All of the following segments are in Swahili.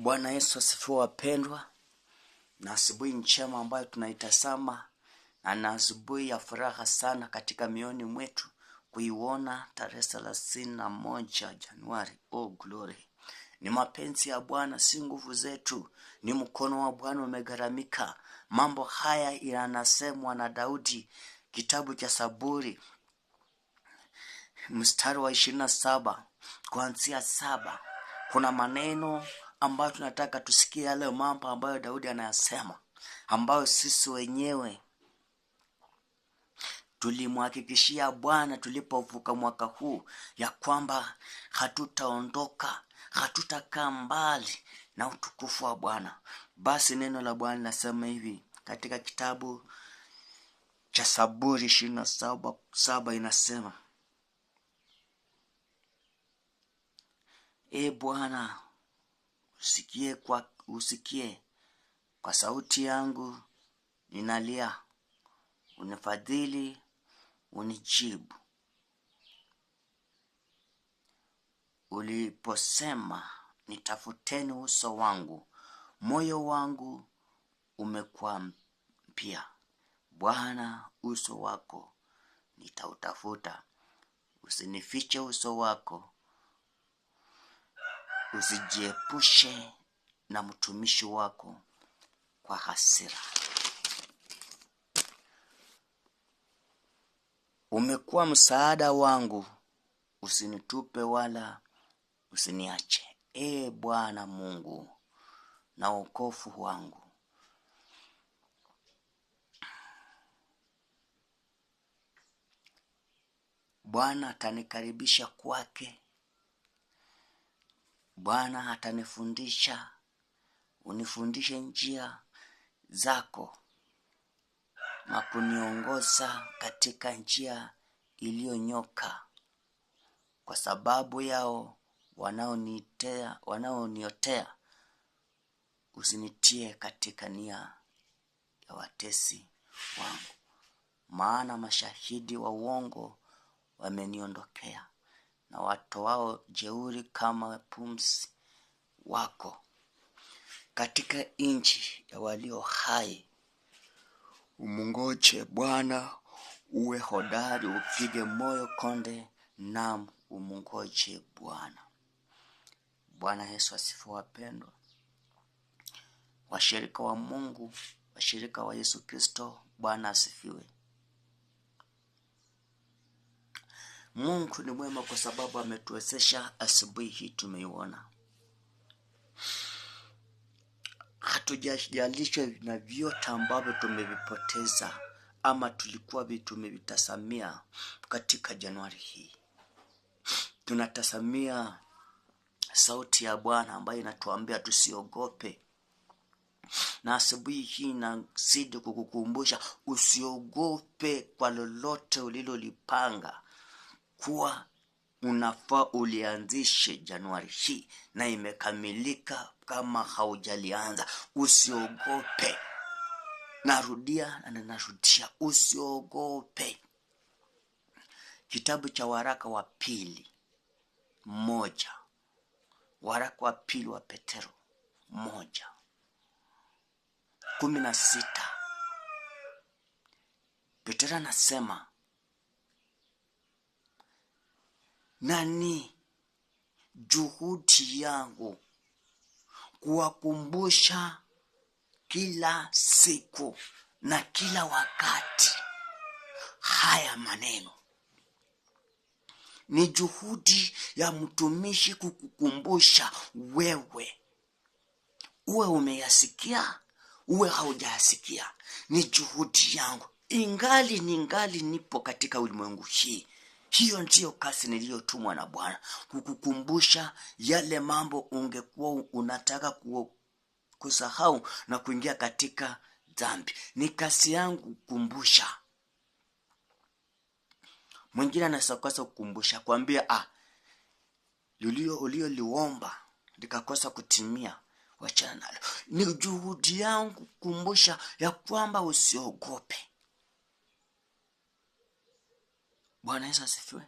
Bwana Yesu asifiwe wapendwa, na asubuhi njema ambayo tunaitazama, na asubuhi ya furaha sana katika mioni mwetu kuiona tarehe 31 Januari. Oh glory. Ni mapenzi ya Bwana, si nguvu zetu, ni mkono wa Bwana umegharamika. Mambo haya yanasemwa na Daudi, kitabu cha Zaburi mstari wa 27 kuanzia 7. Kuna maneno ambayo tunataka tusikie, yale mambo ambayo Daudi anayasema, ambayo sisi wenyewe tulimhakikishia Bwana tulipovuka mwaka huu ya kwamba hatutaondoka, hatutakaa mbali na utukufu wa Bwana. Basi neno la Bwana linasema hivi katika kitabu cha Zaburi 27:7, inasema: Bwana, usikie kwa sauti yangu ninalia, unifadhili, unijibu. Uliposema nitafuteni uso wangu, moyo wangu umekuambia, Bwana, uso wako nitautafuta. Usinifiche uso wako, usijiepushe na mtumishi wako kwa hasira. Umekuwa msaada wangu, usinitupe wala usiniache. Bwana Mungu na wokovu wangu. Bwana atanikaribisha kwake. Bwana atanifundisha, unifundishe njia zako na kuniongoza katika njia iliyonyoka, kwa sababu yao wanaoniotea. Usinitie katika nia ya watesi wangu, maana mashahidi wa uongo wameniondokea, na watu wao jeuri kama pumzi wako. Katika nchi ya walio hai umungoje Bwana, uwe hodari, upige moyo konde, na umungoje Bwana. Bwana Yesu asifiwe wapendwa. Washirika wa Mungu, washirika wa Yesu Kristo, Bwana asifiwe. Mungu ni mwema kwa sababu ametuwezesha asubuhi hii tumeiona. Hatujajalishwa na vyote ambavyo tumevipoteza ama tulikuwa tumevitasamia katika Januari hii. Tunatasamia sauti ya Bwana ambayo inatuambia tusiogope. Na asubuhi hii nazidi kukukumbusha usiogope kwa lolote ulilolipanga, kuwa unafaa ulianzishe Januari hii na imekamilika kama haujalianza. Usiogope. Narudia na narudia, usiogope. Kitabu cha waraka wa pili 1. Waraka wa pili wa Petero 1:16. Petero anasema, nani juhudi yangu kuwakumbusha kila siku na kila wakati haya maneno. Ni juhudi ya mtumishi kukukumbusha wewe, uwe umeyasikia, uwe haujasikia. Ni juhudi yangu ingali nipo katika ulimwengu hii. Hiyo ndiyo kazi niliyotumwa na Bwana, kukukumbusha yale mambo ungekuwa unataka kusahau na kuingia katika dhambi. Ni kazi yangu kukumbusha. Mwingine anakosa kukumbusha, kwambia ulioliomba likakosa kutimia, wachana nalo. Ni juhudi yangu kukumbusha ya kwamba usiogope. Bwana Yesu asifiwe.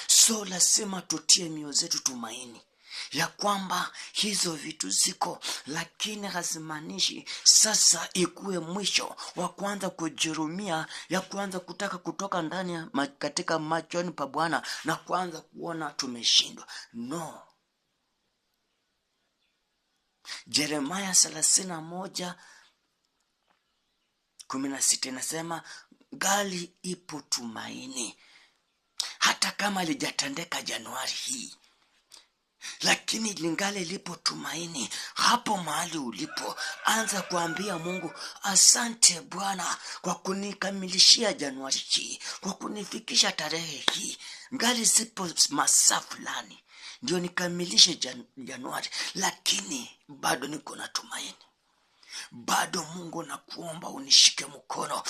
So lazima tutie mioyo zetu tumaini ya kwamba hizo vitu ziko, lakini hazimaanishi sasa ikuwe mwisho wa kuanza kujirumia, ya kuanza kutaka kutoka ndani ya katika machoni pa Bwana na kuanza kuona tumeshindwa. No. Yeremia 31:16 inasema gali ipo tumaini, hata kama lijatendeka Januari hii, lakini lingali lipo tumaini. Hapo mahali ulipo, anza kuambia Mungu, asante Bwana kwa kunikamilishia Januari hii, kwa kunifikisha tarehe hii. Ngali zipo masaa fulani ndio nikamilishe Januari, lakini bado niko na tumaini. Bado Mungu nakuomba unishike mkono.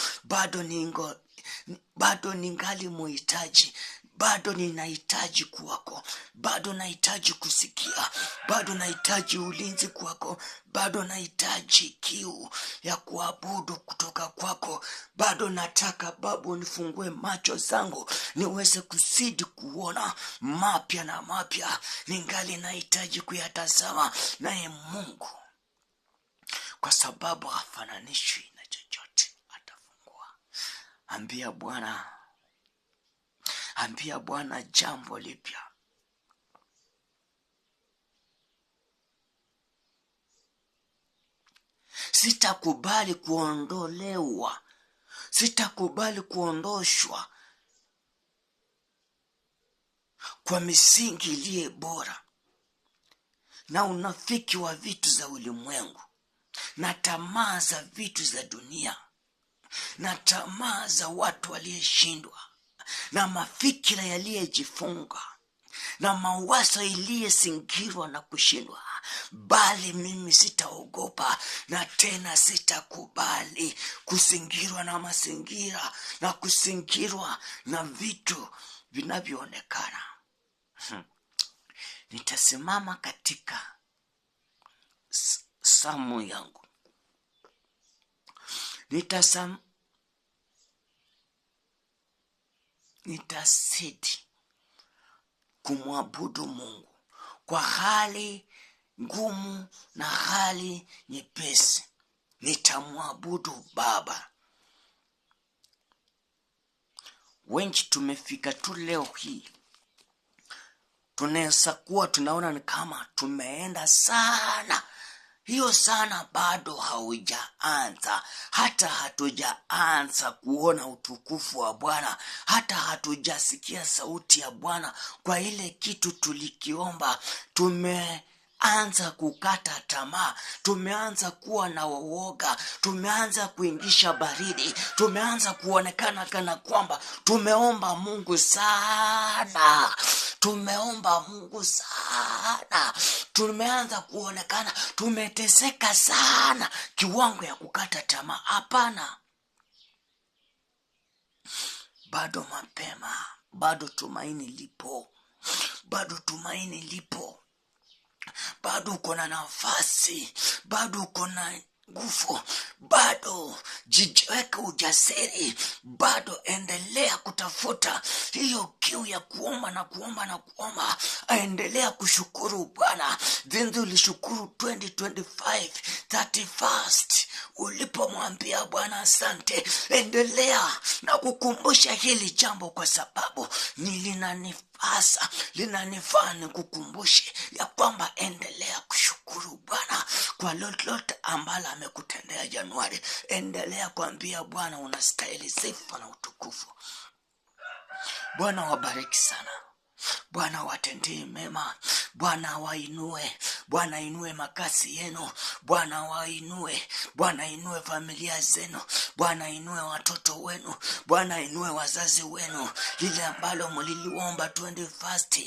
Bado ningali muhitaji. Bado ninahitaji kwako. Bado nahitaji kusikia. Bado nahitaji ulinzi kwako. Bado nahitaji kiu ya kuabudu kutoka kwako. Bado nataka Baba unifungue macho zangu niweze kuzidi kuona mapya na mapya. Ningali nahitaji kuyatazama, naye Mungu kwa sababu hafananishwi na chochote atafungua. Ambia Bwana jambo lipya. Sitakubali kuondolewa. Sitakubali kuondoshwa kwa misingi iliye bora na unafiki wa vitu za ulimwengu, na tamaa za vitu za dunia, na tamaa za watu waliyeshindwa, na mafikira yaliyejifunga, na mawazo iliyezingirwa na kushindwa. Bali mimi sitaogopa, na tena sitakubali kuzingirwa na mazingira na kuzingirwa na vitu vinavyoonekana. Nitasimama katika samu yangu. Nitasidi kumwabudu Mungu kwa hali ngumu na hali nyepesi. Nitamwabudu Baba. Wengi tumefika tu leo hii, tunaweza kuwa tunaona ni kama tumeenda sana. Hiyo sana bado haujaanza. Hata hatujaanza kuona utukufu wa Bwana. Hata hatujasikia sauti ya Bwana kwa ile kitu tulikiomba. Tumeanza kukata tamaa. Tumeanza kuwa na uoga. Tumeanza kuingisha baridi. Tumeanza kuonekana kana kwamba tumeomba Mungu sana. Tumeanza kuonekana tumeteseka sana kiwango ya kukata tamaa. Hapana. Bado mapema. Bado tumaini lipo. Bado uko na nafasi. Bado uko na nguvu. Bado jiweke ujasiri. Bado endelea kutafuta hiyo kiu ya kuomba na kuomba. Endelea kushukuru Bwana. Zinzi ulishukuru 2025 31st ulipomwambia Bwana asante. Endelea na kukumbusha hili jambo, kwa sababu linanifaa nikukumbushe ya kwamba endelea kushukuru Bwana kwa lolote ambalo amekutendea Januari. Endelea kuambia Bwana unastahili sifa na utukufu. Bwana wabariki sana. Bwana watendee mema. Bwana wainue. Bwana inue makazi yenu. Bwana wainue. Bwana inue familia zenu. Bwana inue watoto wenu. Bwana inue wazazi wenu. Lile ambalo mliliomba 2025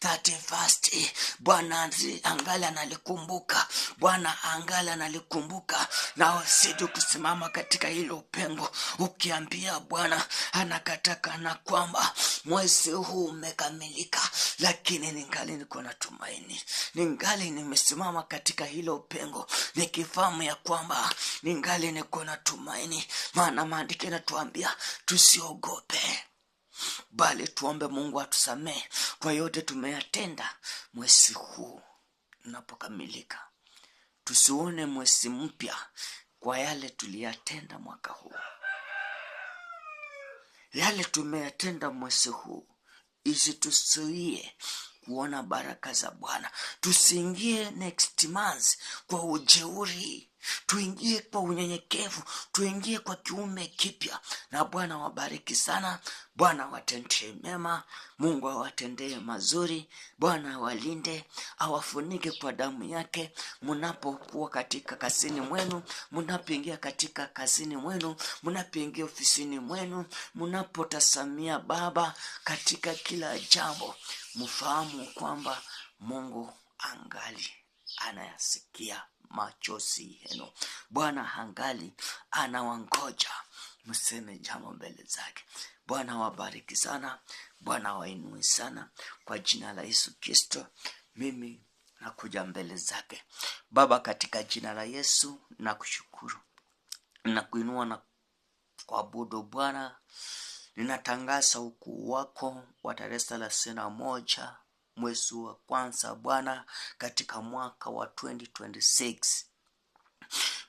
31st, Bwana angali analikumbuka. Bwana angali analikumbuka. Na usidi kusimama katika hilo pengo ukiambia Bwana anakataka na kwamba mwezi huu umekamilika, lakini ningali niko na tumaini, ningali nimesimama katika hilo pengo, nikifahamu ya kwamba ningali niko na tumaini. Maana maandiko yanatuambia tusiogope, bali tuombe Mungu atusamehe kwa yote tumeyatenda mwezi huu unapokamilika. Tusione mwezi mpya kwa yale tuliyatenda mwaka huu. Yale tumeyatenda mwezi huu isituzuie kuona baraka za Bwana. Tusiingie next month kwa ujeuri, tuingie kwa unyenyekevu, tuingie kwa kiume kipya. Na Bwana wabariki sana, Bwana watendee mema, Mungu awatendee mazuri, Bwana walinde, awafunike kwa damu yake mnapokuwa katika kazini mwenu, mnapoingia katika kazini mwenu, mnapoingia ofisini mwenu, mnapotasamia Baba katika kila jambo. Mfahamu kwamba Mungu angali anayasikia machozi yenu. Bwana angali anawangoja mseme jambo mbele zake. Bwana wabariki sana, Bwana wainue sana, kwa jina la Yesu Kristo mimi nakuja mbele zake. Baba, katika jina la Yesu nakushukuru, nakuinua na kuabudu Bwana. Ninatangaza ukuu wako wa tarehe 31 mwezi wa kwanza Bwana, katika mwaka wa 2026.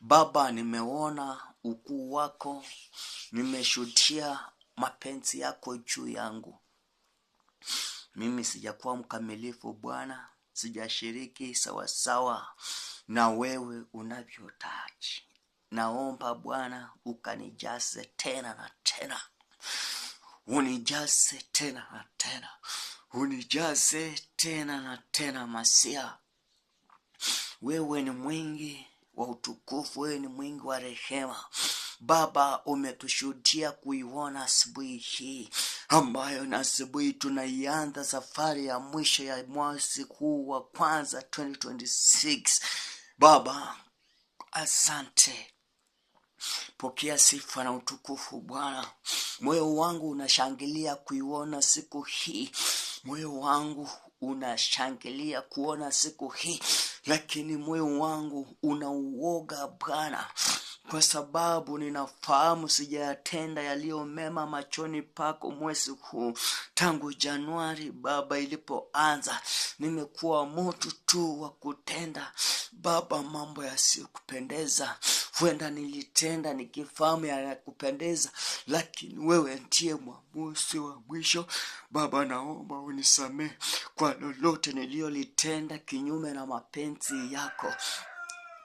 Baba, nimeona ukuu wako, nimeshuhudia mapenzi yako juu yangu. Mimi sijakuwa mkamilifu Bwana, sijashiriki sawasawa na wewe unavyotaji. Naomba Bwana ukanijaze tena na tena. Unijaze tena na tena. Unijaze tena na tena Masia. Wewe ni mwingi wa utukufu, wewe ni mwingi wa rehema. Baba, umetushuhudia kuiona asubuhi hii, ambayo na asubuhi tunaianza safari ya mwisho ya mwezi huu wa kwanza 2026. Baba, asante. Pokea sifa na utukufu Bwana. Moyo wangu unashangilia kuiona siku hii. Moyo wangu unashangilia kuona siku hii, lakini moyo wangu unauoga Bwana, kwa sababu ninafahamu sijayatenda yaliyo mema machoni pako mwezi huu. Tangu Januari Baba ilipoanza, nimekuwa mtu tu wa kutenda Baba mambo yasiyokupendeza. Huenda nilitenda nikifahamu yanakupendeza, lakini wewe ndiye mwamuzi wa mwisho. Baba, naomba unisamehe kwa lolote niliyolitenda kinyume na mapenzi yako.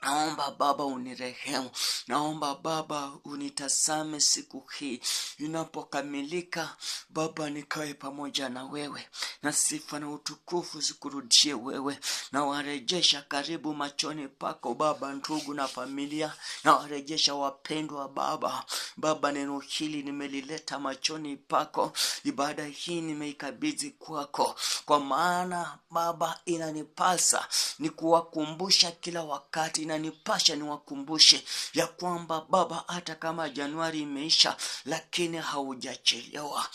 Naomba Baba unirehemu. Naomba Baba unitazame siku hii inapokamilika. Baba, nikae pamoja na wewe, na sifa na utukufu zikurudie wewe. Na warejesha karibu machoni pako Baba ndugu na familia. Na warejesha wapendwa Baba. Baba, neno hili nimelileta machoni pako. Ibada hii nimeikabidhi kwako, kwa maana Baba inanipasa ni kuwakumbusha kila wakati. Inanipasha niwakumbushe ya kwamba Baba, hata kama Januari imeisha, lakini haujachelewa.